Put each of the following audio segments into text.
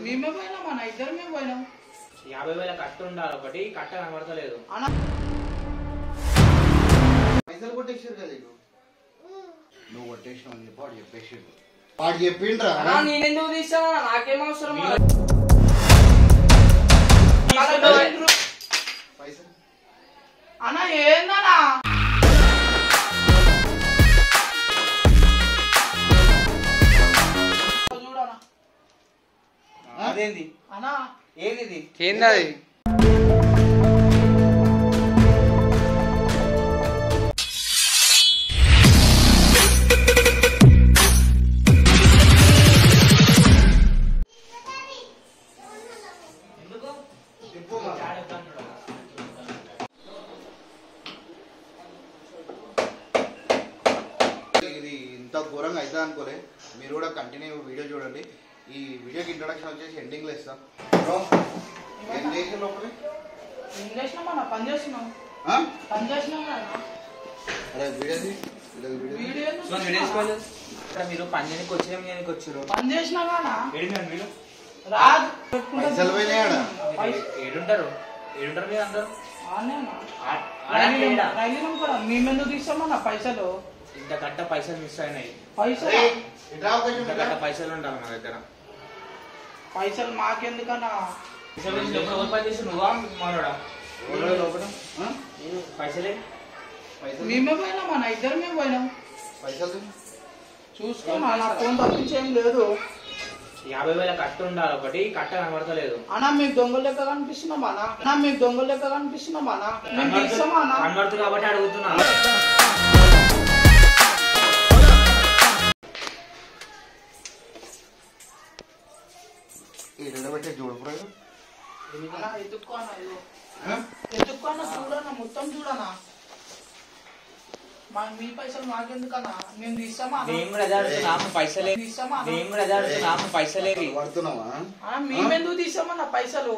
మేమే పోయినాం అన్న, ఇద్దరు మేము పోయినాం. 50,000 కట్ట ఉండాలి, ఒకటి కట్ట కనబడతలేదు. పైసలు కొట్టేసారు కదా నువ్వు కొట్టేసినావు అని చెప్పి వాడు చెప్పేసాడు. వాడు చెప్పిండ్రా నేనెందుకు తీసాను, నాకేం అవసరం. పైసలు అన్న ఏందన్నా చూడనా అదేంది అన్నా, ఏంది ఏందది? ఇది ఇంత ఘోరంగా అవుతుంది అనుకోలే. మీరు కూడా కంటిన్యూ వీడియో చూడండి. ఈ వీడియోకి ఇంట్రొడక్షన్ వచ్చేసి ఎండింగ్లో ఇస్తాం. ఏం చేసిన లోపల ఏం చేసినాం అన్న, పని చేస్తున్నాం. పని చేసినాం అన్న. అరే వీడియో వీడియో మీరు పని చేయడానికి వచ్చారు. పని చేసినా కానా మీరు రాదు. పైసలు పోయినాయాడా? ఏడుంటారు మీరు అందరు రైలు కూడా మేమెందుకు తీసామన్నా పైసలు. ఇంత కట్ట పైసలు మిస్ అయినాయి. పైసలు ఇంత కట్ట పైసలు ఉండాలి మన దగ్గర. పైసలు మాకెందుకన్నా. ఎవరు పని చేసి నువ్వా మనోడా? లోపల పైసలే మేమే పోయినాం అన్న, ఇద్దరు మేము పోయినాం. పైసలు చూసుకోమా, నా ఫోన్ తప్పించేం లేదు. 50,000 కట్ట ఉండాలి, ఒకటి కట్ట కనబడతలేదు. అన్నా మీకు దొంగల లెక్క కనిపిస్తున్నాం అన్న, మీకు దొంగల లెక్క కనిపిస్తున్నాం అన్న. మేము తీసామా అన్న. కనబడుతుంది కాబట్టి అడుగుతున్నా. పెట్టే చూడకూడదు. ఎత్తుక్కో అన్న, ఎత్తుక్కో అన్న, చూడన్నా మొత్తం చూడనా. మీ పైసలు మాకెందుకన్నా, మేము తీసామా మేము కూడా అదే అడుగుతున్నాము, పైసలే. తీసామా మేము కూడా అదే అడుగుతున్నాము, పైసలేవి. పడుతున్నావా? మేమెందుకు తీసామన్నా పైసలు.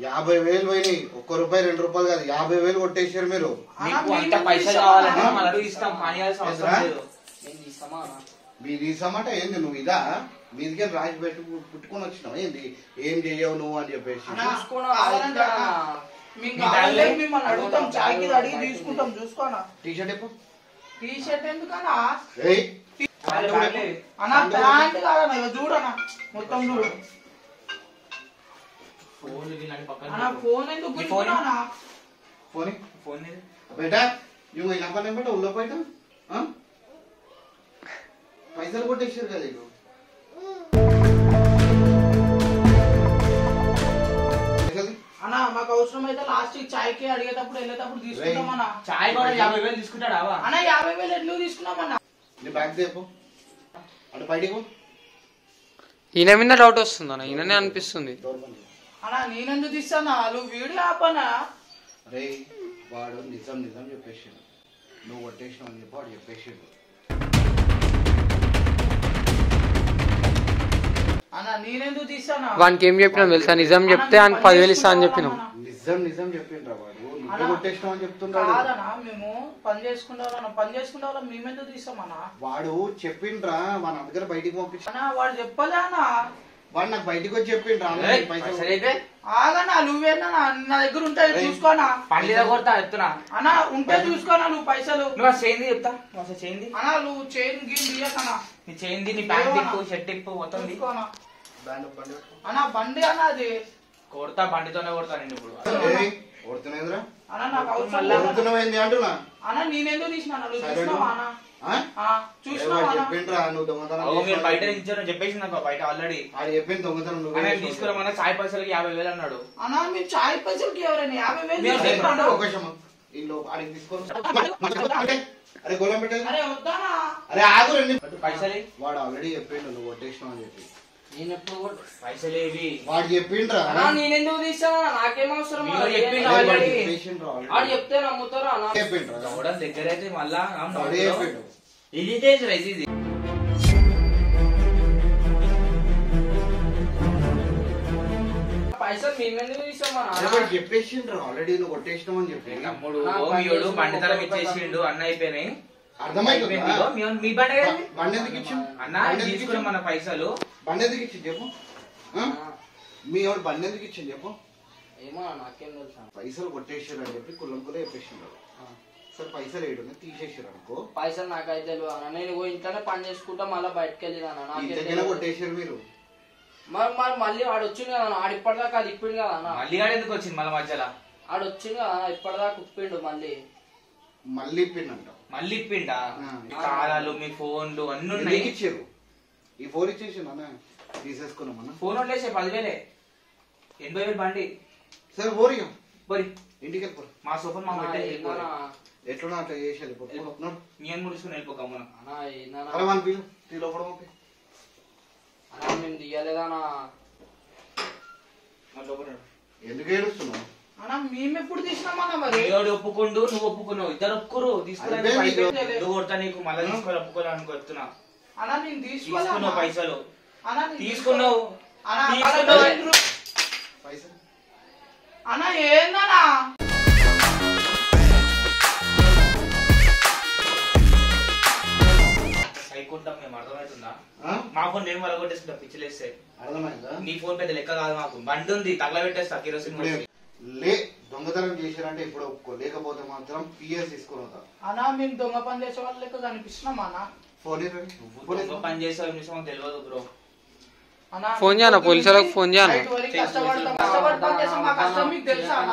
50,000 పోయినాయి. ₹1 ₹2 కాదు, 50,000 కొట్టేసారు మీరు. మీకు అంత పైసలు కావాలంటే మనం అడుగు ఇస్తాం, కానీ అవసరం లేదు. మీరు తీసామంటే ఏంది నువ్వు ఇదా మీదికే రాసి పెట్టి పుట్టుకొని వచ్చినావు ఏంది, ఏం చెయ్యవు నువ్వు అని చెప్పేసి. మిమ్మల్ని అడుగుతాం, చాకి అడిగి తీసుకుంటాం. చూసుకోనా టీషర్ట్ ఎప్పుడు టీ షర్ట్ ఎందుకన్నా అన్నా, ప్యాంట్ కాదన్నా, ఇక చూడనా మొత్తం చూడు. అన్నా ఫోన్ ఎందుకు గుంజుకున్నానా? ఫోన్ బేటా ఇవ్వ ఈ నంబర్ బేటా ఉల్లో బయట పైసలు కొట్టేసారు కదా ఇక. అన్నా మాకు అవసరం అయితే లాస్ట్ చాయ్కి అడిగేటప్పుడు వెళ్ళేటప్పుడు తీసుకుంటామన్నా. చాయ్ కూడా 50,000 తీసుకుంటాడా? అన్నా 50,000 ఎందుకు తీసుకున్నామన్నా? నీ బ్యాగ్ తీపో అంటే బయటికి. ఈయన మీద డౌట్ వస్తుంది అన్న, ఈయననే అనిపిస్తుంది. అన్నా నేనెందుకు తీస్తానా, నువ్వు వీడియో ఆపనా. అరే వాడు నిజం నిజం చెప్పేసాడు, నువ్వు కొట్టేసినావు అని చెప్పి వాడు చెప్పేసాడు. అన్నా నేనెందుకు తీస్తానా. వానికి ఏం చెప్పినాం తెలుసా? నిజం చెప్తే ఆయన 10,000 ఇస్తా అని చెప్పినాం. నిజం నిజం చెప్పిండ్రా వాడు, నువ్వు కొట్టేసినావు అని చెప్తున్నాడు. కాదన్నా మేము పని చేసుకుంటాం, మేమెందుకు తీస్తామన్నా. వాడు చెప్పిండ్రా మన దగ్గర బయటికి పంపించా. అన్నా వాడు చెప్పలే అన్న, వాడు నాకు బయటికి వచ్చి చెప్పిండ్రా ఆగన్నా నువ్వేనా నా దగ్గర ఉంటాయి చూసుకోనా. పండిద కొడతా ఎత్తున్నా అన్నా ఉంటే చూసుకోనా నువ్వు పైసలు. నువ్వు చేయింది చెప్తా, నువ్వు చేయింది అన్నా నువ్వు చైన్ గిన్ తీయకన్నా. నీ చేయింది, నీ ప్యాంట్ ఇప్పు, షర్ట్ ఇప్పు, మొత్తం అన్నా బండి అన్న అది కొడతా, బండితోనే కొడతా నేను ఇప్పుడు. కొడుతున్నాయిరా అన్నా నాకు అవసరం. కొడుతున్నాయింది అంటున్నా. అన్నా నేనెందుకు తీసినా, నువ్వు చూసినావా అన్న? చూసినావా చెప్పిండ్రా నువ్వు దొంగతనం. మీరు బయట ఇచ్చారని చెప్పేసి నాకు బయట ఆల్రెడీ ఆడు చెప్పింది దొంగతనం నువ్వు తీసుకురామన్నా. చాయ్ పైసలకి 50,000 అన్నాడు. అన్నా మేము చాయ్ పైసలకి ఎవరైనా 50,000 అవకాశం ఇల్లు ఆడికి తీసుకోవాలి. అరే గోళం పెట్టేది. అరే వద్దానా. అరే ఆగు రండి పైసలే. వాడు ఆల్రెడీ చెప్పిండు నువ్వు కొట్టేసినావు అని చెప్పి. నేను ఎప్పుడు పైసలేవి వాడు చెప్పిండ్రా. నేనెందుకు తీసానా, నాకేం అవసరం. చెప్తే నమ్ముతారా చెప్పిండ్రా చూడడం దగ్గర అయితే మళ్ళా చెప్పిండు. ఇది ఇది పైసలు మేమెందుకు తీసామా. చెప్పేసిండ్రా ఆల్రెడీ నువ్వు కొట్టేసినావు అని చెప్పి. తమ్ముడు పండితనం ఇచ్చేసిండు, అన్న అయిపోయినాయి. అర్థమైంది. మీ బండి కదా బండి ఎందుకు ఇచ్చింది అన్న, తీసుకున్నాం మన పైసలు. బండి ఎందుకు ఇచ్చింది చెప్పు. మీ ఎవరు బండి ఎందుకు ఇచ్చింది చెప్పు. ఏమో నాకేం తెలుసా. పైసలు కొట్టేసారు అని చెప్పి కులం కూడా చెప్పేసినారు. సార్ పైసలు వేయడం తీసేసారు అనుకో. పైసలు నాకైతే తెలియదు అన్న. నేను ఇంట్లోనే పని చేసుకుంటా మళ్ళీ బయటకు వెళ్ళినా. ఇంతకైనా కొట్టేసారు మీరు. మరి మళ్ళీ ఆడు వచ్చింది కదా ఆడు ఇప్పటిదాకా అది ఇప్పిండు కదా అన్న. మళ్ళీ ఆడ ఎందుకు వచ్చింది మళ్ళీ మధ్యలో? ఆడు వచ్చింది కదా ఇప్పటిదాకా ఇప్పిండు మళ్ళీ ఇప్పిండంట. మళ్ళీ ఇప్పిండా? కాలాలు మీ ఫోన్లు అన్ని ఎందుకు ఉన్నాయి. ఇచ్చారు? ఈ ఫోన్ ఇచ్చేసి అన్న తీసేసుకున్నామన్నా. ఫోన్ వదిలేసే 10,000 80,000 బండి. సరే పోరిగా పోరి ఇంటికి వెళ్ళిపోరు. మా సోఫన్ మా ఎట్లా అట్లా చేసి వెళ్ళిపోరు. మీ అని ముడుచుకుని వెళ్ళిపోకమ్మ. అలా మన పిల్లు తీ లోపల పంపి. మేము తీయలేదనా. ఎందుకు ఏడుస్తున్నావు? మేము ఎప్పుడు తీసినామన్నా? మరి ఎవడు ఒప్పుకుండు, నువ్వు ఒప్పుకున్నావు, ఇద్దరు ఒప్పుకోరు. తీసుకున్నావు కొడతా నీకు మళ్ళీ తీసుకోవాలి ఒప్పుకోవాలని కొడుతున్నా. అన్నా నేను తీసుకున్నావు పైసలు, తీసుకున్నావు పైసలు అన్నా. ఏందన్నా సైకుంటాం మేము, అర్థమవుతుందా? మా ఫోన్ నేను వల్ల కొట్టేసుకుంటా పిచ్చిలేస్తే. అర్థమైందా? నీ ఫోన్ పెద్ద లెక్క కాదు, మాకు బండి ఉంది తగల పెట్టేస్తా కిరోసిన్. లే దొంగతనం చేశారంటే ఇప్పుడు ఒప్పుకో, లేకపోతే మాత్రం పిఎస్ తీసుకుని వద్దాం. అన్నా మేము దొంగ పని చేసే వాళ్ళ లెక్క కనిపిస్తున్నాం అన్న. ఫోన్ పని చేసావు నిమిషం తెలియదు బ్రో. ఫోన్ చేయనా పోలీసులకు? ఫోన్ చేయనా? కష్టపడి పని చేస్తాం, మా కష్టం మీకు తెలుసా అన్న?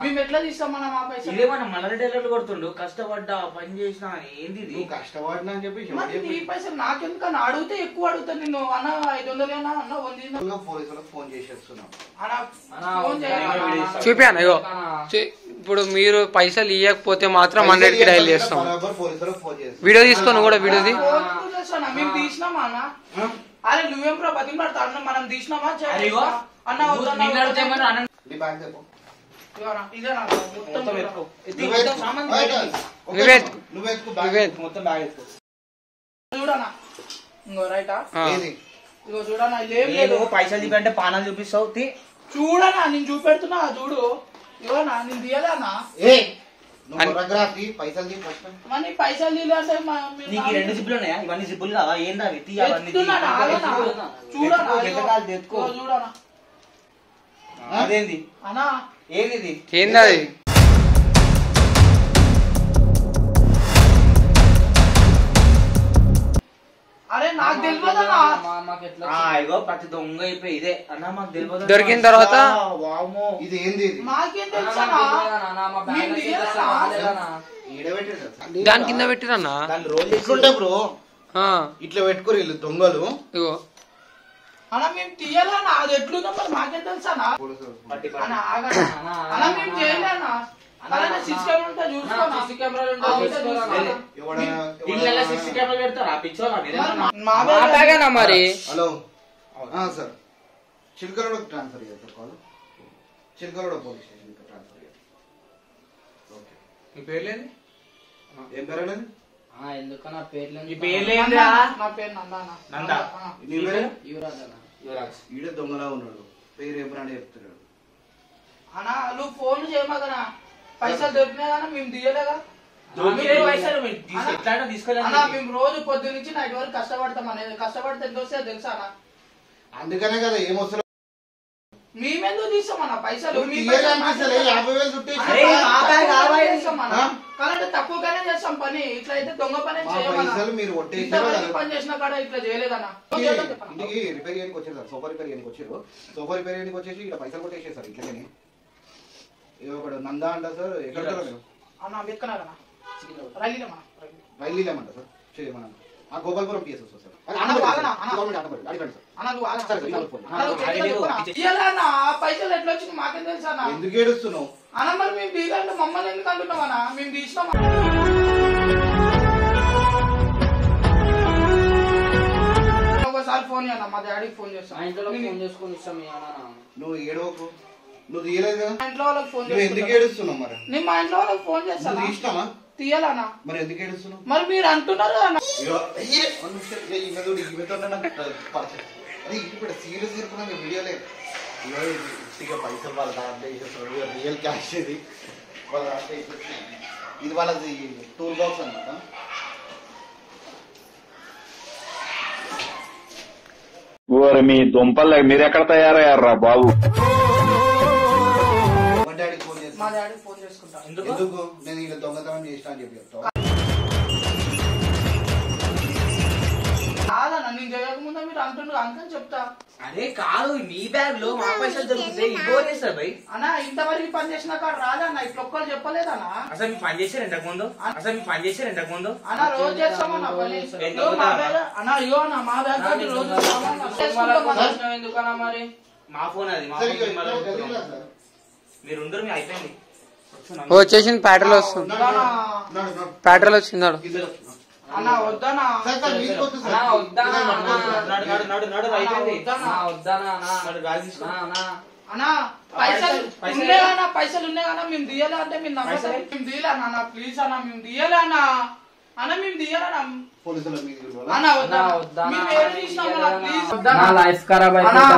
మేము ఎట్లా తీస్తామన్నా మా పైసలు? ఇదేమన్నా మన టైలర్లు కొడుతుండు, కష్టపడ్డా పని చేసినా ఏంది ఇది? నువ్వు కష్టపడినా అని చెప్పి నీ పైసలు నాకెందుకన్నా? అడిగితే ఎక్కువ అడుగుతా నిన్ను. అన్న 500 అన్న పోలీసులకు ఫోన్ చేసేస్తున్నాం. చూపాను ఇగో. ఇప్పుడు మీరు పైసలు ఇవ్వకపోతే మాత్రం 100కి డైల్ చేస్తాం. పోలీసులకు ఫోన్ చేస్తాం. వీడియో తీసుకొని కూడా వీడియోది మేము తీసినామా అన్న? అరే నువ్వేం ప్రా బతికి పడతా అన్న? మనం తీసినామా అన్న? నీ బ్యాగ్ చెప్పు. పైసలు చూపంటే పానాలు చూపిస్తావు. చూడనా నేను చూపెడుతున్నా చూడు. ఇవనా నేను తీయలేనా? పైసలు తీయాలంటే నీకు 2 జిప్పులు ఉన్నాయా? ఇవన్నీ జిప్పులు కావా? ఏందా చూడనా? అదేంది అన్నా? ఏంది ఏంది అది? అరే నాకు తెలియదన్నా. ఇగో ప్రతి దొంగ అయిపోయి ఇదే అన్న మాకు తెలియదు. దొరికిన తర్వాత ఇది ఏంది? మాకేం తెలుసా? దాని కింద పెట్టిరన్నా ఇట్లుంటే బ్రో, ఇట్లా పెట్టుకోరు వీళ్ళు దొంగలు. ఇగో అన్నా మేము తీయాలన్నా. అది ఎట్లుందో మరి మాకేం తెలుసా? అన్నా మేము చేయలేనా? సిసి కెమెరాలు మరి. హలో సార్, చిలకలూడ ట్రాన్స్ఫర్ చేస్తారు కాల్. చిలకలూడ పోలీస్ స్టేషన్ ట్రాన్స్ఫర్ చేస్తారు. ఓకే. మీ పేరు లేదు? ఏం పేరు లేదు? ఎందుకన్నా పేర్లు? నా పేరు నందా. ఈడ దొంగలా ఉన్నాడు, పేరు ఏం రాని చెప్తున్నాడు. అన్నా నువ్వు ఫోన్ చేయమా? పైసలు దొరికినాయి కానీ మేము తీయలేదా? మేము రోజు పొద్దు నుంచి నైట్ వరకు కష్టపడతాం అనేది. కష్టపడితే ఎంత వస్తే తెలుసా అన్న? అందుకనే కదా ఏమొస్తారు. మేమెందుకు తీస్తామన్నా పైసలు? 50,000 చుట్టేసి కాబట్టి తక్కువగానే చేస్తాం పని. ఇట్లా అయితే దొంగ పని మీరు పని చేసిన కాడ ఇట్లా చేయలేదన్నా. ఇంటికి రిపేర్ చేయడానికి వచ్చారు సార్, సోఫా రిపేర్ చేయడానికి వచ్చారు. సోఫా రిపేర్ చేయడానికి వచ్చేసి ఇక్కడ పైసలు కొట్టేసేసారు ఇట్లనే. ఒకడు నందా అంట సార్. ఎక్కడ అన్న వెక్కనారన్నా రైలీలేమంట సార్ చేయమన్నా. గోపాల్పురం పిఎస్ వస్తుంది సార్. పైసలు ఎట్లా వచ్చింది మాకేం తెలుసా? ఎందుకు ఏడుస్తున్నావు అన్న? మరి మేము తీయాలంటే మమ్మల్ని ఎందుకు అంటున్నామన్నా? మేము తీసినాం. ఒకసారి ఫోన్ చేయాలి, మా డాడీకి ఫోన్ చేస్తాను. ఇంట్లో ఫోన్ చేసుకొని ఇస్తాం. నువ్వు ఏడవకు, నువ్వు తీయలేదు కదా. మా ఇంట్లో వాళ్ళకి ఫోన్ చేస్తాను. ఎందుకు ఏడుస్తున్నావు మరి? నేను మా ఇంట్లో వాళ్ళకి ఫోన్ చేస్తాను. ఇష్టమా తీయాలన్నా? మరి ఎందుకు ఏడుస్తున్నావు? మరి మీరు అంటున్నారు అన్న. సీరియస్ వీడియో లేదు. ఉట్టిగా పైసలు వాళ్ళ దాంట్లో వేసేస్తారు రియల్ క్యాష్ ఇది వాళ్ళ దాంట్లో వేసేస్తారు ఇది వాళ్ళది టూల్ బాక్స్ అన్నమాట మీ దుంపలు మీరెక్కడ తయారయ్యారా బాబు మా డాడీకి ఫోన్ చేస్తా మా డాడీ ఫోన్ చేసుకుంటా ఎందుకు నేను ఇలా దొంగతనం చేసిన అని చెప్పి చెప్తాను కాదన్నా నేను చేయకముందే మీరు అంటుండ్రు అంకని చెప్తా అరే కాదు మీ బ్యాగ్ లో మా పైసలు దొరుకుతాయి ఇగో చేస్తారు భయ్ అన్నా ఇంతవరకు పని చేసిన కాడ రాదన్నా ఇట్లా ఒక్కరు చెప్పలేదన్నా అసలు మీరు పని చేశారు ఇంతకు ముందు అన్నా రోజు చేస్తామన్నా పని ఇగో మా బ్యాగ్ అన్నా ఇగో అన్న మా బ్యాగ్ తోటి రోజు చేసుకుంటాం ఎందుకన్నా మరి మా ఫోన్ అది మా సరే, ఫోన్ మళ్ళీ ఇక కొనుక్కుంటాం. మీరు ఉండరు మీ అయిపోయింది వచ్చేసింది ప్యాట్రోల్ వస్తుంది ప్యాట్రోల్ వచ్చిందాడు అన్నా వద్దనా అన్నా, వద్దానా, అయిపోయింది నడు, బ్యాగ్ తీసుకో. అన్నా పైసలు ఉన్నాయి అన్నా మేము తీయలే అంటే మీరు నమ్మకం మేము తీయలే అన్న ప్లీజ్ అన్న మేము తీయలే అన్న మేము తీయలే పోలీసుల మీద అన్నా వద్దా మేము ఏం చేసినాం అన్నా ప్లీజ్ నా లైఫ్ ఖరాబ్ అయిపోతుంది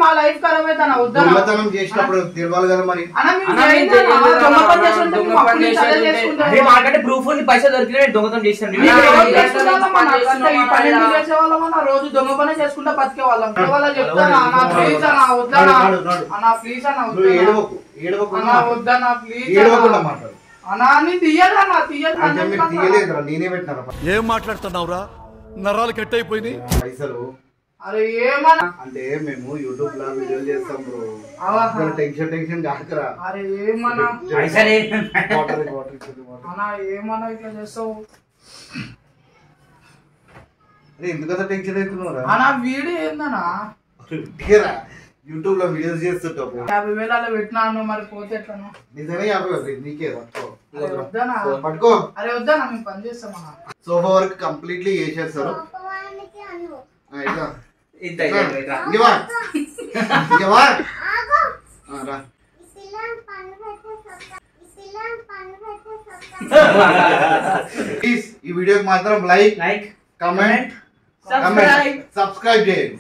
మా లైఫ్ ఖరాబ్ అయితే అన్న వద్దా దొంగతనం చేసినప్పుడు తెలియాలి కదా మరి మాకంటే ప్రూఫ్ ఉంది పైసలు దొరికిన దొంగతనం చేసాను రోజు దొంగ పనే చేసుకుంటా బతికే వాళ్ళం వాళ్ళ చెప్తానా అన్నా ప్లీజ్ అన్న వద్దనా అన్నా ప్లీజ్ అన్న అన్నా వద్దనా ప్లీజ్ మాట్లాడు అన్నా నేను తీయదన్నా తీయలేదురా నేనే పెట్టినా ఏం మాట్లాడుతున్నావురా నరాలు కట్ అయిపోయినాయి పైసలు అరే ఏమన్నా అంటే మేము యూట్యూబ్ లో వీడియోలు చేస్తాం బ్రో ఆహా. టెన్షన్ కాకరా అరే ఏమన్నా అన్నా ఏమన్నా ఇట్లా చేస్తావు ఎందుకంత టెన్షన్ అవుతున్నారా అన్నా వీడియో ఏందన్నా యూట్యూబ్ లో వీడియోస్ చేస్తుంటావు 50,000 అలా పెట్టినాను మరి పోతే ఎట్లా నిజమే 50 నీకే పట్టుకో వద్దనా పట్టుకో అరే వద్దనా మేము పని చేస్తామన్నా సోఫా వర్క్ కంప్లీట్లీ చేసేస్తారు ఇట్లా ఇంత ప్లీజ్ ఈ వీడియోకి మాత్రం like like comment subscribe subscribe చేయండి